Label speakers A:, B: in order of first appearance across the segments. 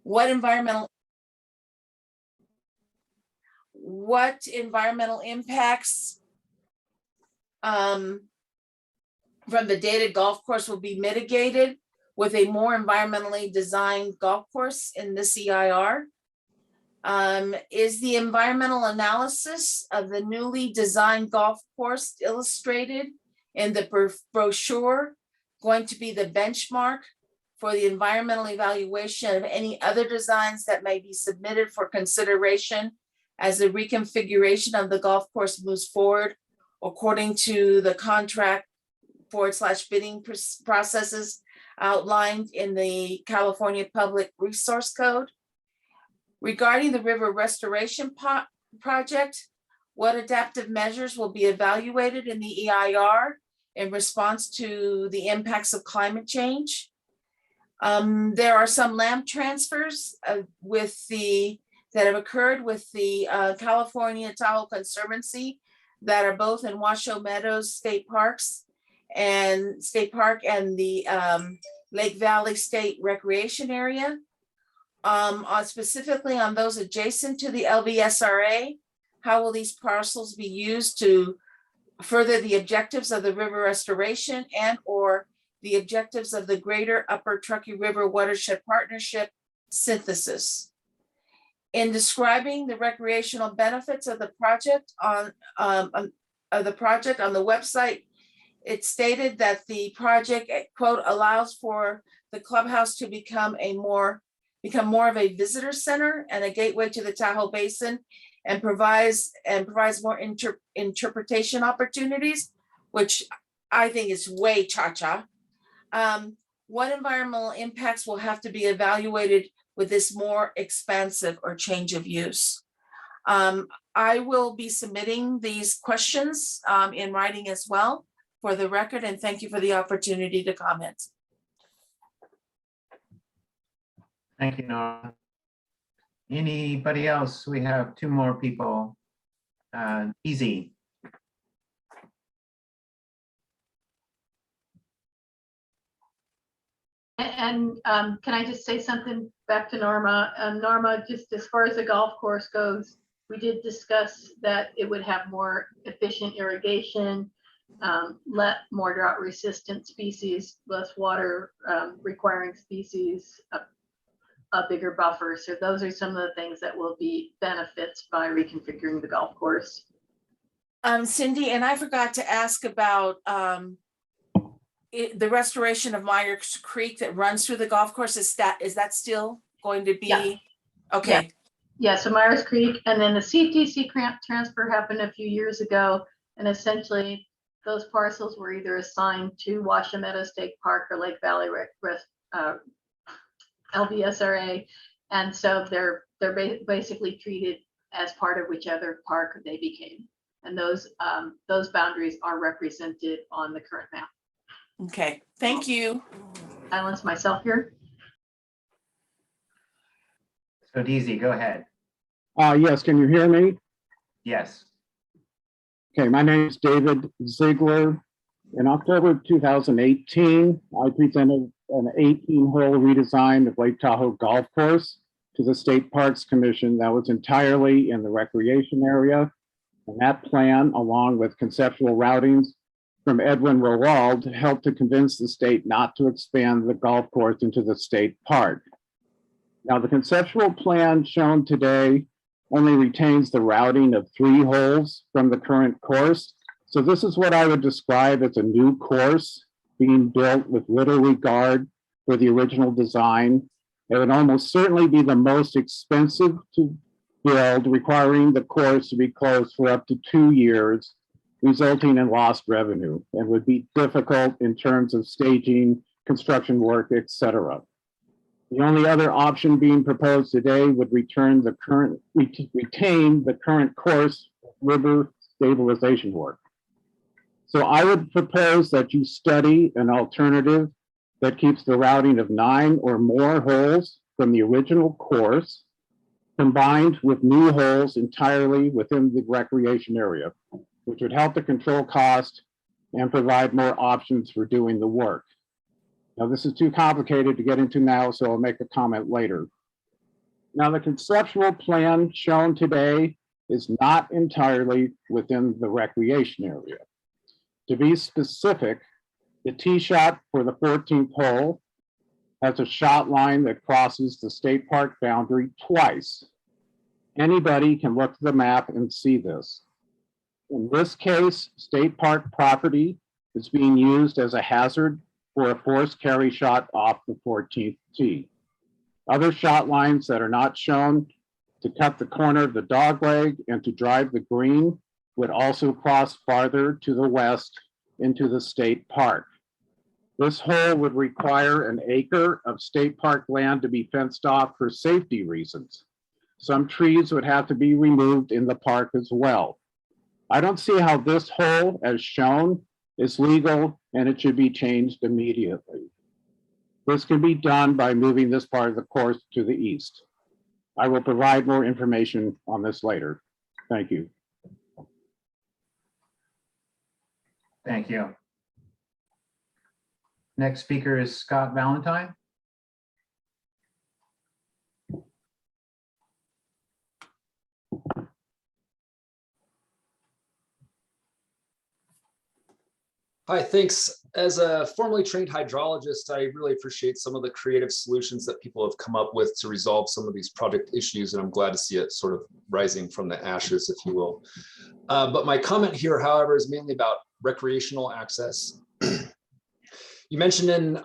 A: What environmental impacts from the dated golf course will be mitigated with a more environmentally designed golf course in the CIR? Is the environmental analysis of the newly designed golf course illustrated in the brochure going to be the benchmark for the environmental evaluation of any other designs that may be submitted for consideration as the reconfiguration of the golf course moves forward according to the contract / bidding processes outlined in the California Public Resource Code? Regarding the river restoration project, what adaptive measures will be evaluated in the EIR in response to the impacts of climate change? There are some land transfers that have occurred with the California Tahoe Conservancy that are both in Washoe Meadows State Park and the Lake Valley State Recreation Area. Specifically on those adjacent to the LVSRA, how will these parcels be used to further the objectives of the river restoration and or the objectives of the Greater Upper Truckee River Watershed Partnership synthesis? In describing the recreational benefits of the project on the website, it stated that the project, quote, allows for the clubhouse to become more of a visitor center and a gateway to the Tahoe Basin, and provides more interpretation opportunities, which I think is way cha-cha. What environmental impacts will have to be evaluated with this more expansive or change of use? I will be submitting these questions in writing as well for the record, and thank you for the opportunity to comment.
B: Thank you, Nora. Anybody else? We have two more people. Easy.
C: And can I just say something back to Norma? Norma, just as far as the golf course goes, we did discuss that it would have more efficient irrigation, let more drought resistant species, less water requiring species, a bigger buffer. So those are some of the things that will be benefits by reconfiguring the golf course.
A: Cindy, and I forgot to ask about the restoration of Myers Creek that runs through the golf course. Is that still going to be?
C: Yeah.
A: Okay.
C: Yeah, so Myers Creek, and then the CTC transfer happened a few years ago, and essentially those parcels were either assigned to Washoe Meadows State Park or Lake Valley LVSRA, and so they're basically treated as part of whichever park they became, and those boundaries are represented on the current map.
A: Okay, thank you.
C: Silence myself here.
B: So Deezy, go ahead.
D: Yes, can you hear me?
B: Yes.
D: Okay, my name is David Ziegler. In October 2018, I presented an 18-hole redesign of Lake Tahoe Golf Course to the State Parks Commission that was entirely in the recreation area. And that plan, along with conceptual routings from Edwin Rowald, helped to convince the state not to expand the golf course into the state park. Now, the conceptual plan shown today only retains the routing of 3 holes from the current course. So this is what I would describe as a new course being built with little regard for the original design. It would almost certainly be the most expensive to build, requiring the course to be closed for up to 2 years, resulting in lost revenue, and would be difficult in terms of staging, construction work, etc. The only other option being proposed today would retain the current course river stabilization work. So I would propose that you study an alternative that keeps the routing of 9 or more holes from the original course, combined with new holes entirely within the recreation area, which would help to control cost and provide more options for doing the work. Now, this is too complicated to get into now, so I'll make a comment later. Now, the conceptual plan shown today is not entirely within the recreation area. To be specific, the tee shot for the 14th hole has a shot line that crosses the state park boundary twice. Anybody can look at the map and see this. In this case, state park property is being used as a hazard for a forced carry shot off the 14th tee. Other shot lines that are not shown to cut the corner of the dogleg and to drive the green would also cross farther to the west into the state park. This hole would require an acre of state park land to be fenced off for safety reasons. Some trees would have to be removed in the park as well. I don't see how this hole, as shown, is legal and it should be changed immediately. This can be done by moving this part of the course to the east. I will provide more information on this later. Thank you.
B: Thank you. Next speaker is Scott Valentine.
E: Hi, thanks. As a formerly trained hydrologist, I really appreciate some of the creative solutions that people have come up with to resolve some of these project issues, and I'm glad to see it sort of rising from the ashes, if you will. But my comment here, however, is mainly about recreational access. You mentioned in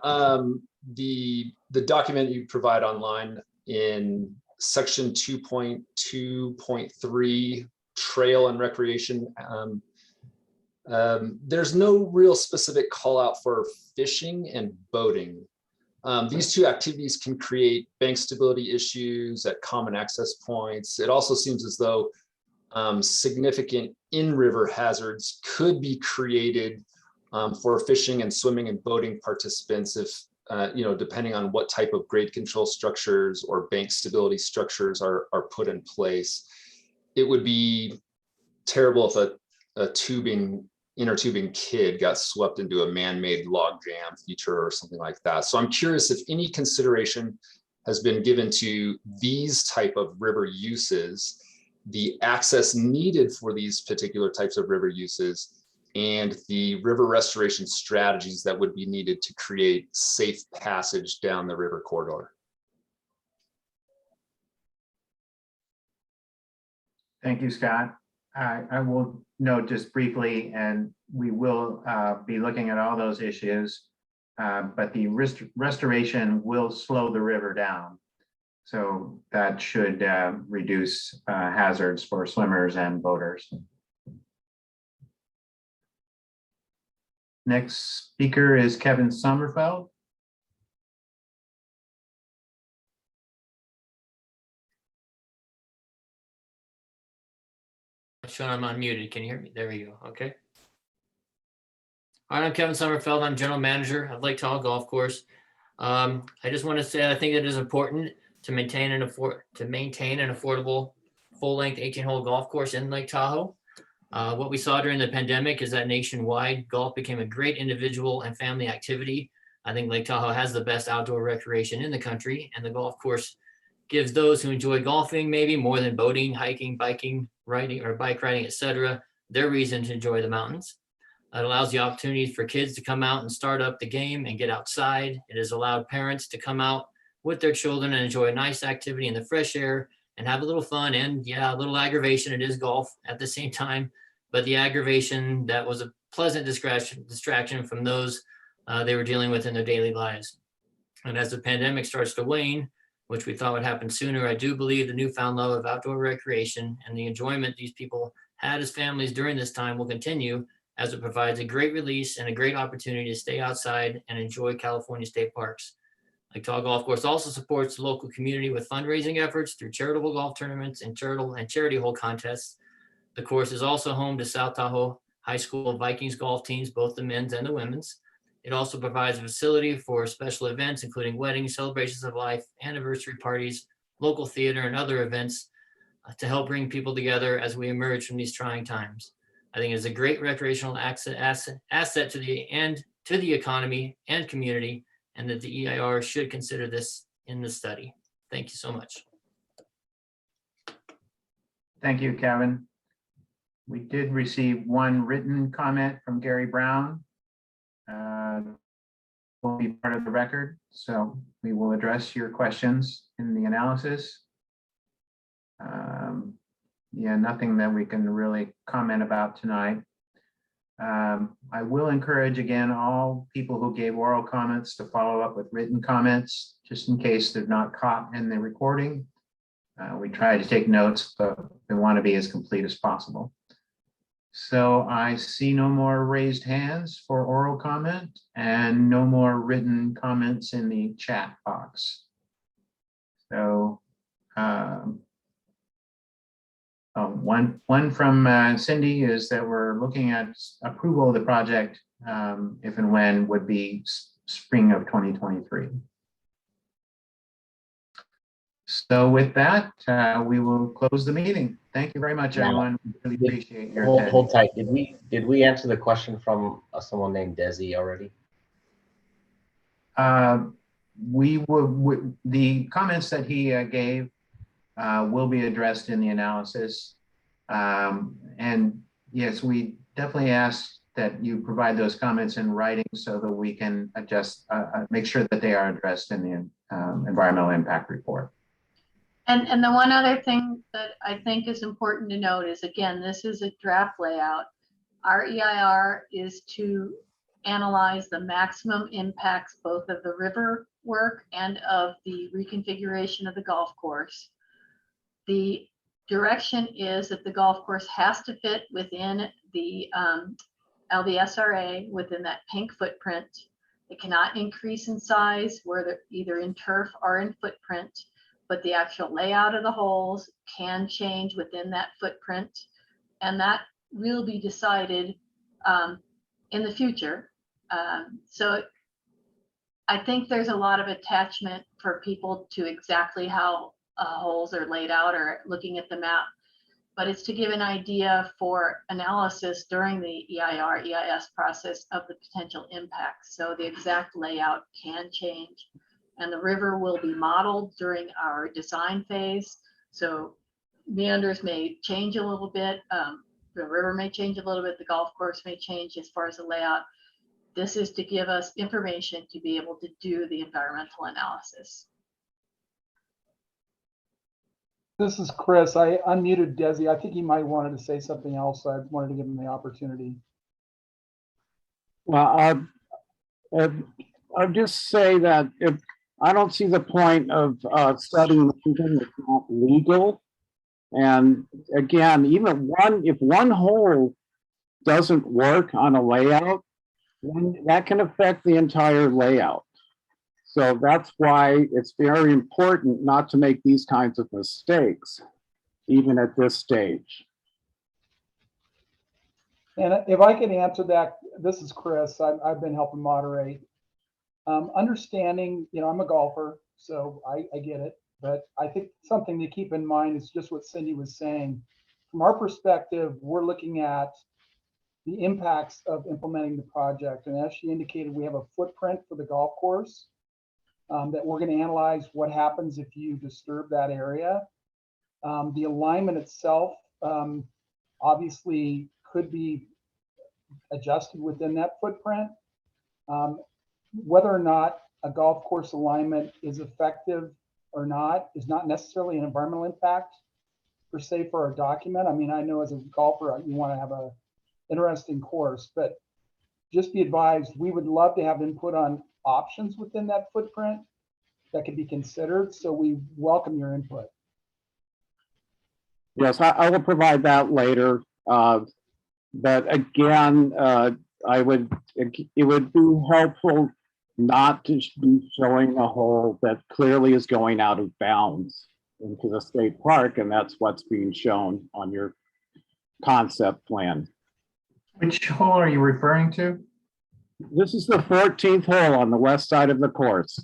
E: the document you provide online in section 2.2.3, trail and recreation, there's no real specific call out for fishing and boating. These two activities can create bank stability issues at common access points. It also seems as though significant in-river hazards could be created for fishing and swimming and boating participants if, depending on what type of grade control structures or bank stability structures are put in place. It would be terrible if a inner tubing kid got swept into a man-made log jam feature or something like that. So I'm curious if any consideration has been given to these type of river uses, the access needed for these particular types of river uses, and the river restoration strategies that would be needed to create safe passage down the river corridor.
B: Thank you, Scott. I will note just briefly, and we will be looking at all those issues, but the restoration will slow the river down. So that should reduce hazards for swimmers and boaters. Next speaker is Kevin Sommerfeld.
F: Sean, I'm unmuted. Can you hear me? There we go. Okay. All right, I'm Kevin Sommerfeld. I'm general manager of Lake Tahoe Golf Course. I just want to say I think it is important to maintain an affordable full-length 18-hole golf course in Lake Tahoe. What we saw during the pandemic is that nationwide golf became a great individual and family activity. I think Lake Tahoe has the best outdoor recreation in the country, and the golf course gives those who enjoy golfing maybe more than boating, hiking, biking, riding, or bike riding, etc., their reason to enjoy the mountains. It allows the opportunity for kids to come out and start up the game and get outside. It has allowed parents to come out with their children and enjoy a nice activity in the fresh air and have a little fun and, yeah, a little aggravation. It is golf at the same time, but the aggravation that was a pleasant distraction from those they were dealing with in their daily lives. And as the pandemic starts to wane, which we thought would happen sooner, I do believe the newfound love of outdoor recreation and the enjoyment these people had as families during this time will continue, as it provides a great release and a great opportunity to stay outside and enjoy California state parks. Lake Tahoe Golf Course also supports the local community with fundraising efforts through charitable golf tournaments and charity hole contests. The course is also home to South Tahoe High School Vikings golf teams, both the men's and the women's. It also provides a facility for special events, including weddings, celebrations of life, anniversary parties, local theater, and other events to help bring people together as we emerge from these trying times. I think it's a great recreational asset to the economy and community, and that the EIR should consider this in the study. Thank you so much.
B: Thank you, Kevin. We did receive one written comment from Gary Brown. Will be part of the record, so we will address your questions in the analysis. Yeah, nothing that we can really comment about tonight. I will encourage again all people who gave oral comments to follow up with written comments, just in case they're not caught in the recording. We try to take notes, but we want to be as complete as possible. So I see no more raised hands for oral comment and no more written comments in the chat box. So one from Cindy is that we're looking at approval of the project if and when would be spring of 2023. So with that, we will close the meeting. Thank you very much, everyone. Really appreciate your attention.
G: Hold tight. Did we answer the question from someone named Desi already?
B: The comments that he gave will be addressed in the analysis. And yes, we definitely ask that you provide those comments in writing so that we can adjust, make sure that they are addressed in the environmental impact report.
C: And the one other thing that I think is important to note is, again, this is a draft layout. Our EIR is to analyze the maximum impacts both of the river work and of the reconfiguration of the golf course. The direction is that the golf course has to fit within the LVSRA, within that pink footprint. It cannot increase in size where they're either in turf or in footprint, but the actual layout of the holes can change within that footprint. And that will be decided in the future. So I think there's a lot of attachment for people to exactly how holes are laid out or looking at the map, but it's to give an idea for analysis during the EIR, EIS process of the potential impacts. So the exact layout can change, and the river will be modeled during our design phase. So meanders may change a little bit. The river may change a little bit. The golf course may change as far as the layout. This is to give us information to be able to do the environmental analysis.
H: This is Chris. I unmuted Desi. I think he might wanted to say something else. So I wanted to give him the opportunity.
D: Well, I'll just say that if I don't see the point of studying something that's not legal. And again, even if one hole doesn't work on a layout, then that can affect the entire layout. So that's why it's very important not to make these kinds of mistakes, even at this stage.
H: And if I can answer that, this is Chris. I've been helping moderate. Understanding, I'm a golfer, so I get it. But I think something to keep in mind is just what Cindy was saying. From our perspective, we're looking at the impacts of implementing the project. And as she indicated, we have a footprint for the golf course that we're going to analyze what happens if you disturb that area. The alignment itself obviously could be adjusted within that footprint. Whether or not a golf course alignment is effective or not is not necessarily an environmental impact per se for our document. I mean, I know as a golfer, you want to have a interesting course, but just be advised, we would love to have input on options within that footprint that could be considered. So we welcome your input.
D: Yes, I will provide that later. But again, it would be helpful not to be showing a hole that clearly is going out of bounds into the state park, and that's what's being shown on your concept plan.
B: Which hole are you referring to?
D: This is the 14th hole on the west side of the course.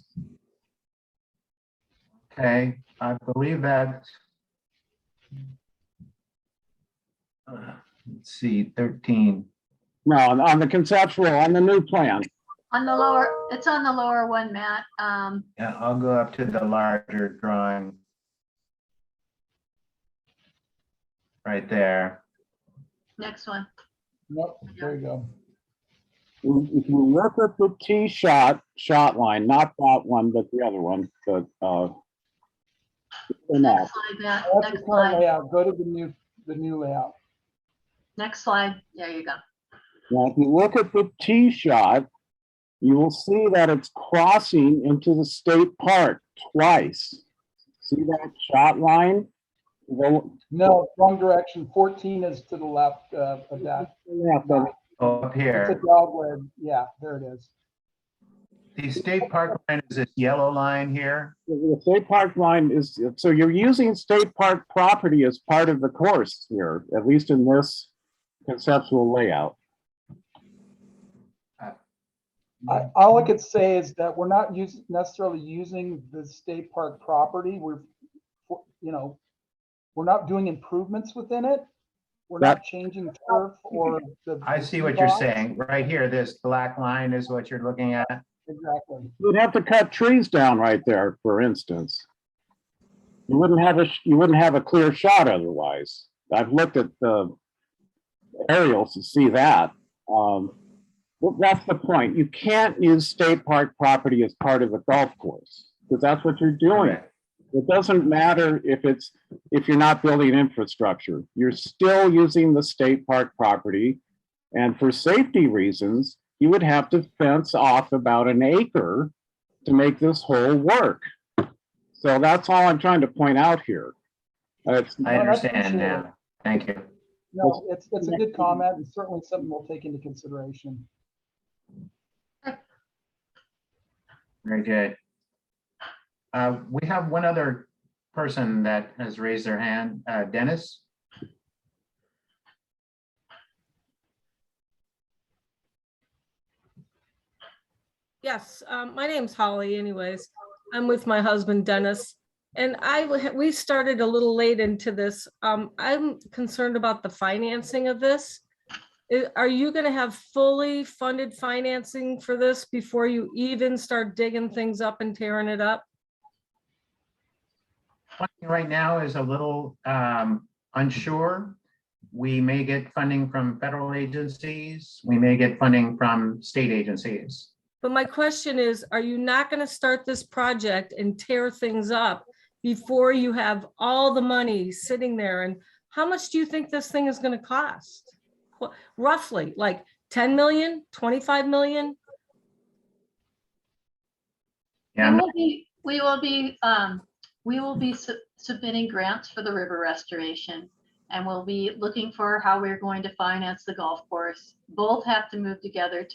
B: Okay, I believe that. Let's see, 13.
D: No, on the conceptual, on the new plan.
C: On the lower, it's on the lower one, Matt.
B: Yeah, I'll go up to the larger drawing. right there.
C: Next one.
H: Nope, there you go.
D: If you look at the T shot line, not that one, but the other one, but,
C: Next slide, Matt.
H: That's the
C: Next
H: current
C: slide.
H: layout. Go to the new layout.
C: Next slide. There you go.
D: now, if you look at the T shot, you will see that it's crossing into the state park twice. See that shot line? Well,
H: No, wrong direction. 14 is to the left of that.
D: yeah, but
B: Oh, up
H: It's a
B: here.
H: dogleg. Yeah, there it is.
B: The state park line is this yellow line here.
D: the state park line is, so you're using state park property as part of the course here, at least in this conceptual layout.
H: All I could say is that we're not necessarily using the state park property. We're not doing improvements within it. We're not changing turf or the.
B: I see what
H: tee
B: you're
H: box.
B: saying. Right here, this black line is what you're looking at.
H: Exactly.
D: You'd have to cut trees down right there, for instance. You wouldn't have a clear shot otherwise. I've looked at the aerials to see that. Well, that's the point. You can't use state park property as part of a golf course because that's what you're doing.
B: Correct.
D: It doesn't matter if you're not building infrastructure. You're still using the state park property, and for safety reasons, you would have to fence off about an acre to make this whole work. So that's all I'm trying to point out here.
B: I understand now. Thank you.
H: No, it's a good comment and certainly something we'll take into consideration.
B: Very good. We have one other person that has raised their hand, Dennis.
I: Yes, my name's Holly anyways. I'm with my husband Dennis. And we started a little late into this. I'm concerned about the financing of this. Are you gonna have fully funded financing for this before you even start digging things up and tearing it up?
B: Funding right now is a little unsure. We may get funding from federal agencies. We may get funding from state agencies.
I: But my question is, are you not gonna start this project and tear things up before you have all the money sitting there? And how much do you think this thing is gonna cost? Roughly, like 10 million, 25 million?
B: Yeah, I'm not-
C: We will be submitting grants for the river restoration, and we'll be looking for how we're going to finance the golf course. Both have to move together,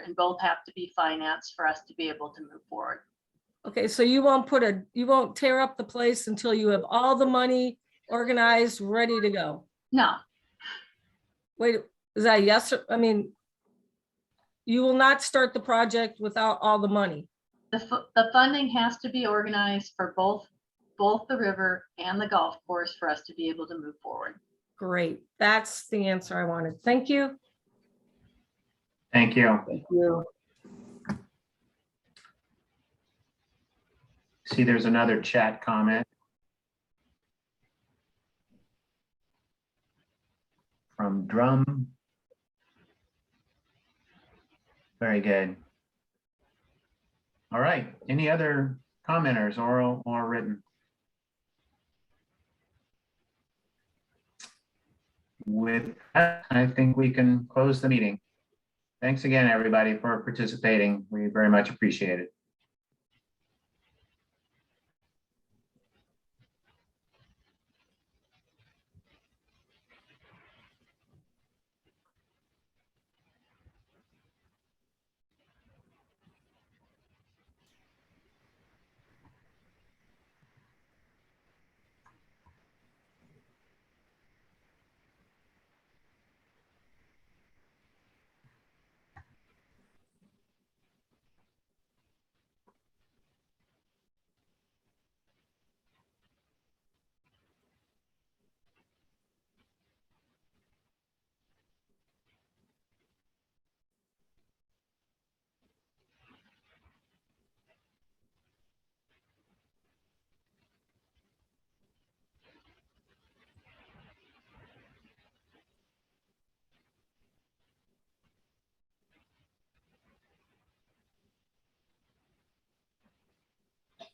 C: and both have to be financed for us to be able to move forward.
I: Okay, so you won't tear up the place until you have all the money organized, ready to go.
C: No,
I: Wait, is that a yes? I mean, you will not start the project without all the money.
C: the funding has to be organized for both the river and the golf course for us to be able to move forward.
I: Great, that's the answer I wanted. Thank you.
B: Thank you.
H: Thank you.
B: See, there's another chat comment from Drum. Very good. All right, any other commenters, oral or written? With that, I think we can close the meeting. Thanks again, everybody, for participating. We very much appreciate it.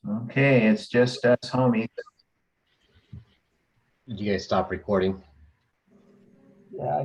B: Okay, it's just us homies.
G: Did you guys stop recording?
H: Yeah,